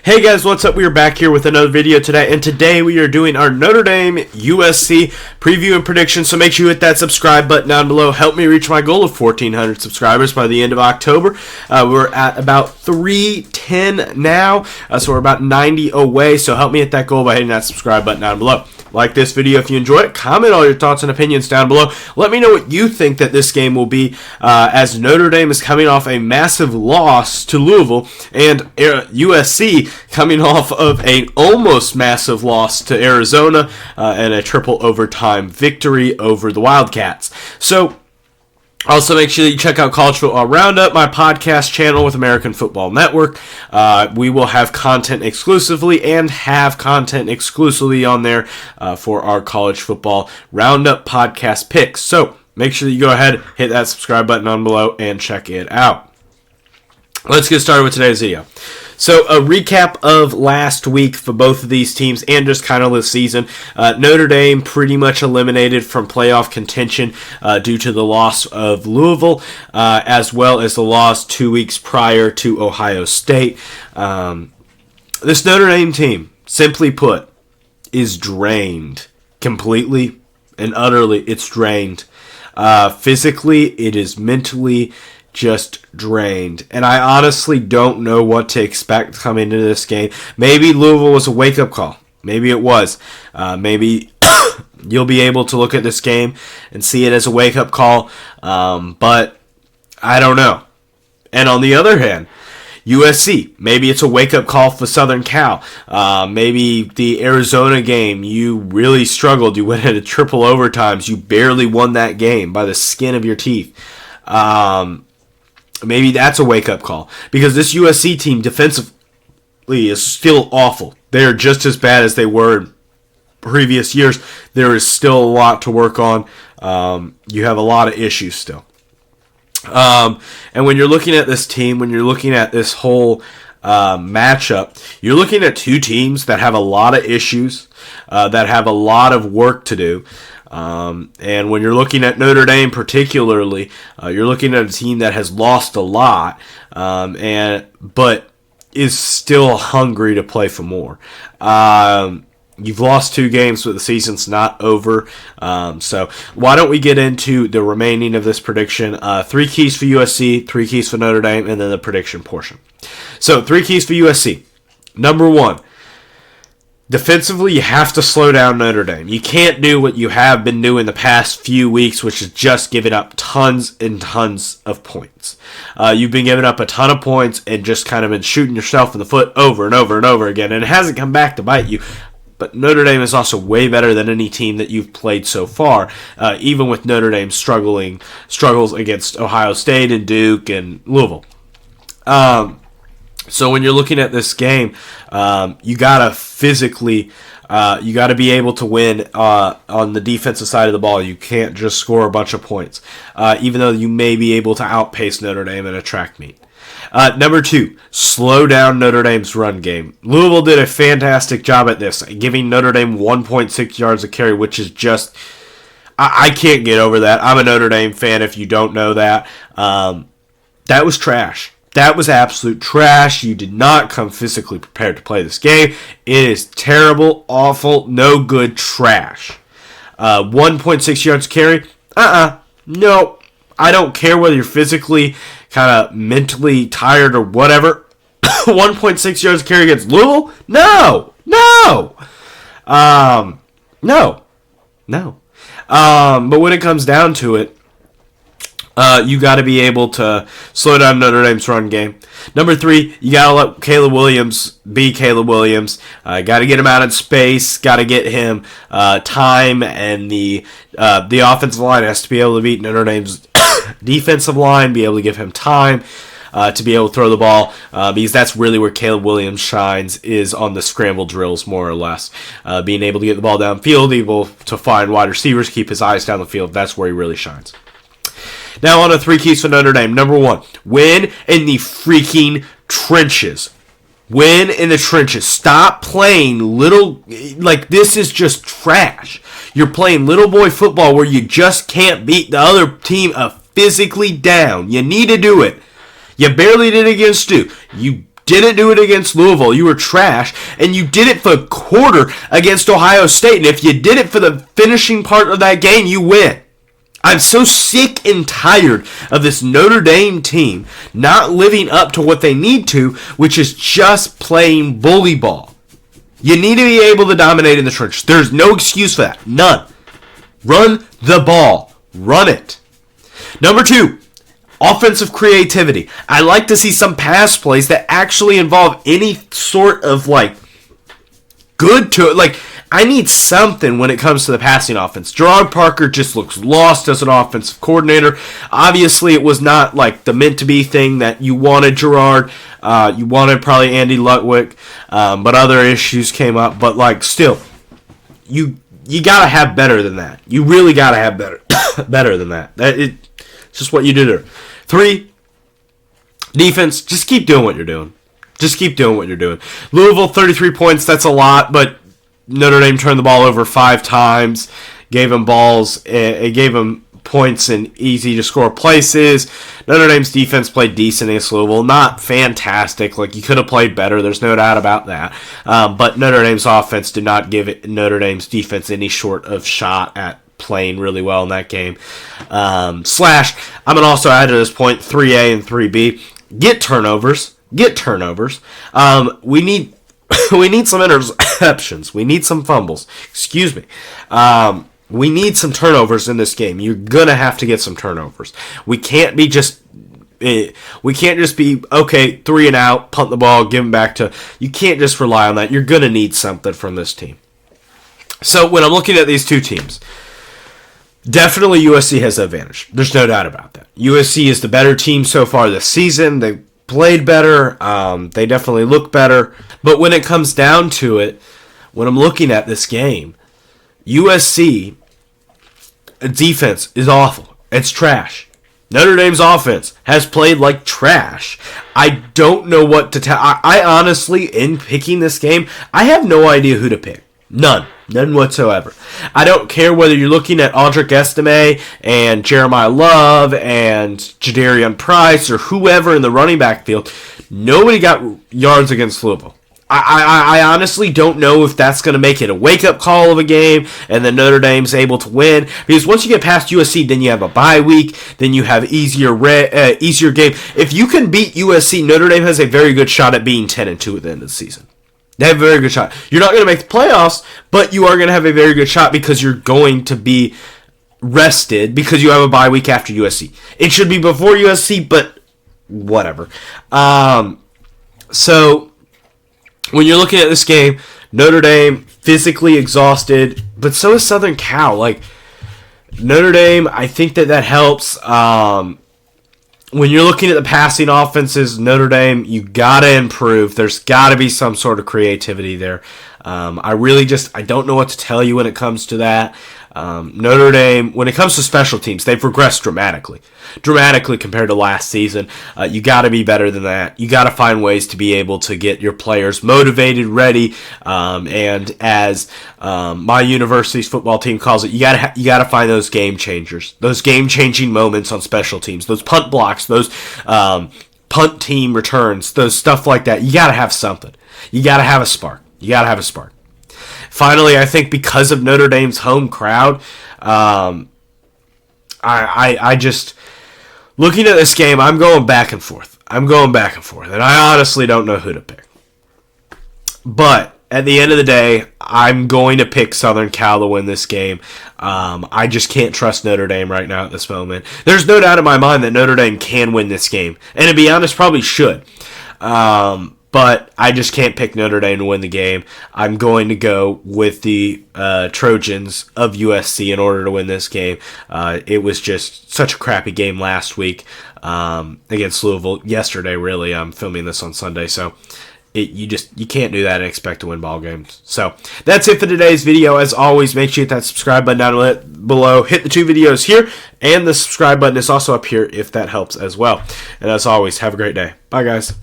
Hey guys, what's up? We are back here with another video today, and today we are doing our Notre Dame USC preview and prediction, so make sure you hit that subscribe button down below. Help me reach my goal of 1,400 subscribers by the end of October. We're at about 310 now, so we're about 90 away, so help me hit that goal by hitting that subscribe button down below. Like this video if you enjoy it. Comment all your thoughts and opinions down below. Let me know what you think that this game will be, as Notre Dame is coming off a massive loss to Louisville, and USC coming off of an almost massive loss to Arizona and a triple overtime victory over the Wildcats. So, also, make sure that you check out College Football Roundup, my podcast channel with American Football Network. We will have content exclusively and have content exclusively on there for our College Football Roundup podcast picks. So, make sure that you go ahead, hit that subscribe button on below, and check it out. Let's get started with today's video. So, a recap of last week for both of these teams and just kind of the season. Notre Dame pretty much eliminated from playoff contention due to the loss of Louisville, as well as the loss 2 weeks prior to Ohio State. This Notre Dame team, simply put, is drained. Completely and utterly, it's drained. Physically, it is mentally just drained. And I honestly don't know what to expect coming into this game. Maybe Louisville was a wake-up call. Maybe it was. Maybe you'll be able to look at this game and see it as a wake-up call. But I don't know. And on the other hand, USC, maybe it's a wake-up call for Southern Cal. Maybe the Arizona game, you really struggled. You went into triple overtimes. You barely won that game by the skin of your teeth. Maybe that's a wake-up call, because this USC team defensively is still awful. They are just as bad as they were in previous years. There is still a lot to work on. You have a lot of issues still. And when you're looking at this team, when you're looking at this whole matchup, you're looking at two teams that have a lot of issues, that have a lot of work to do. And when you're looking at Notre Dame particularly, you're looking at a team that has lost a lot, but is still hungry to play for more. You've lost 2 games, but the season's not over. So why don't we get into the remaining of this prediction? 3 keys for USC, 3 keys for Notre Dame, and then the prediction portion. So 3 keys for USC. Number 1. Defensively, you have to slow down Notre Dame. You can't do what you have been doing the past few weeks, which is just giving up tons and tons of points. You've been giving up a ton of points and just kind of been shooting yourself in the foot over and over and over again, and it hasn't come back to bite you. But Notre Dame is also way better than any team that you've played so far, even with Notre Dame's struggles against Ohio State and Duke and Louisville. So when you're looking at this game, you gotta physically, you gotta be able to win on the defensive side of the ball. You can't just score a bunch of points, even though you may be able to outpace Notre Dame in a track meet. Number 2, slow down Notre Dame's run game. Louisville did a fantastic job at this, giving Notre Dame 1.6 yards a carry, which is just, I can't get over that. I'm a Notre Dame fan if you don't know that. That was trash. That was absolute trash. You did not come physically prepared to play this game. It is terrible, awful, no good trash. 1.6 yards carry? No. I don't care whether you're physically, kind of mentally tired or whatever. 1.6 yards carry against Louisville? No. But when it comes down to it, you got to be able to slow down Notre Dame's run game. Number 3, you got to let Caleb Williams be Caleb Williams. Got to get him out in space. Got to get him time, and the offensive line has to be able to beat Notre Dame's defensive line, be able to give him time to be able to throw the ball, because that's really where Caleb Williams shines, is on the scramble drills, more or less. Being able to get the ball downfield, able to find wide receivers, keep his eyes down the field, that's where he really shines. Now on to 3 keys for Notre Dame. Number 1, win in the freaking trenches. Win in the trenches. Stop playing little, like this is just trash. You're playing little boy football where you just can't beat the other team physically down. You need to do it. You barely did it against Duke. You didn't do it against Louisville, you were trash, and you did it for a quarter against Ohio State, and if you did it for the finishing part of that game, you win. I'm so sick and tired of this Notre Dame team not living up to what they need to, which is just playing bully ball. You need to be able to dominate in the trenches. There's no excuse for that. None. Run the ball. Run it. Number 2, offensive creativity. I like to see some pass plays that actually involve any sort of, good to it. I need something when it comes to the passing offense. Gerard Parker just looks lost as an offensive coordinator. Obviously, it was not the meant-to-be thing that you wanted Gerard. You wanted probably Andy Ludwig, but other issues came up. But, still, you got to have better than that. You really got to have better than that. It's just what you do there. 3, defense. Just keep doing what you're doing. Louisville, 33 points. That's a lot, but Notre Dame turned the ball over 5 times, gave them balls, it gave them points in easy-to-score places. Notre Dame's defense played decent against Louisville. Not fantastic. You could have played better. There's no doubt about that. But Notre Dame's offense did not give Notre Dame's defense any sort of shot at playing really well in that game. I'm going to also add to this point 3A and 3B. Get turnovers. We need some interceptions. We need some fumbles. Excuse me. We need some turnovers in this game. You're gonna have to get some turnovers. We can't just be 3 and out, punt the ball, give them back to. You can't just rely on that. You're gonna need something from this team. So when I'm looking at these two teams, definitely USC has the advantage. There's no doubt about that. USC is the better team so far this season. They played better. They definitely look better. But when it comes down to it, when I'm looking at this game, USC defense is awful. It's trash. Notre Dame's offense has played like trash. I don't know what to tell. I honestly, in picking this game, I have no idea who to pick. None whatsoever. I don't care whether you're looking at Audric Estime and Jeremiah Love and Jadarian Price or whoever in the running back field. Nobody got yards against Louisville. I honestly don't know if that's going to make it a wake-up call of a game and then Notre Dame's able to win. Because once you get past USC, then you have a bye week, then you have easier game. If you can beat USC, Notre Dame has a very good shot at being 10-2 at the end of the season. They have a very good shot. You're not going to make the playoffs, but you are going to have a very good shot because you're going to be rested because you have a bye week after USC. It should be before USC, but whatever. So when you're looking at this game, Notre Dame physically exhausted, but so is Southern Cal. Notre Dame, I think that helps. When you're looking at the passing offenses, Notre Dame, you got to improve. There's got to be some sort of creativity there. I don't know what to tell you when it comes to that. Notre Dame, when it comes to special teams, they've regressed dramatically compared to last season. You got to be better than that. You got to find ways to be able to get your players motivated, ready, and as my university's football team calls it, you got to find those game changers, those game changing moments on special teams, those punt blocks, those punt team returns, those stuff like that. You got to have something. You got to have a spark. Finally, I think because of Notre Dame's home crowd, I just, looking at this game, I'm going back and forth. And I honestly don't know who to pick. But at the end of the day, I'm going to pick Southern Cal to win this game. I just can't trust Notre Dame right now at this moment. There's no doubt in my mind that Notre Dame can win this game. And to be honest, probably should. But I just can't pick Notre Dame to win the game. I'm going to go with the Trojans of USC in order to win this game. It was just such a crappy game last week against Louisville. Yesterday, really. I'm filming this on Sunday, so you can't do that and expect to win ball games. So that's it for today's video. As always, make sure you hit that subscribe button down below. Hit the 2 videos here, and the subscribe button is also up here if that helps as well. And as always, have a great day. Bye, guys.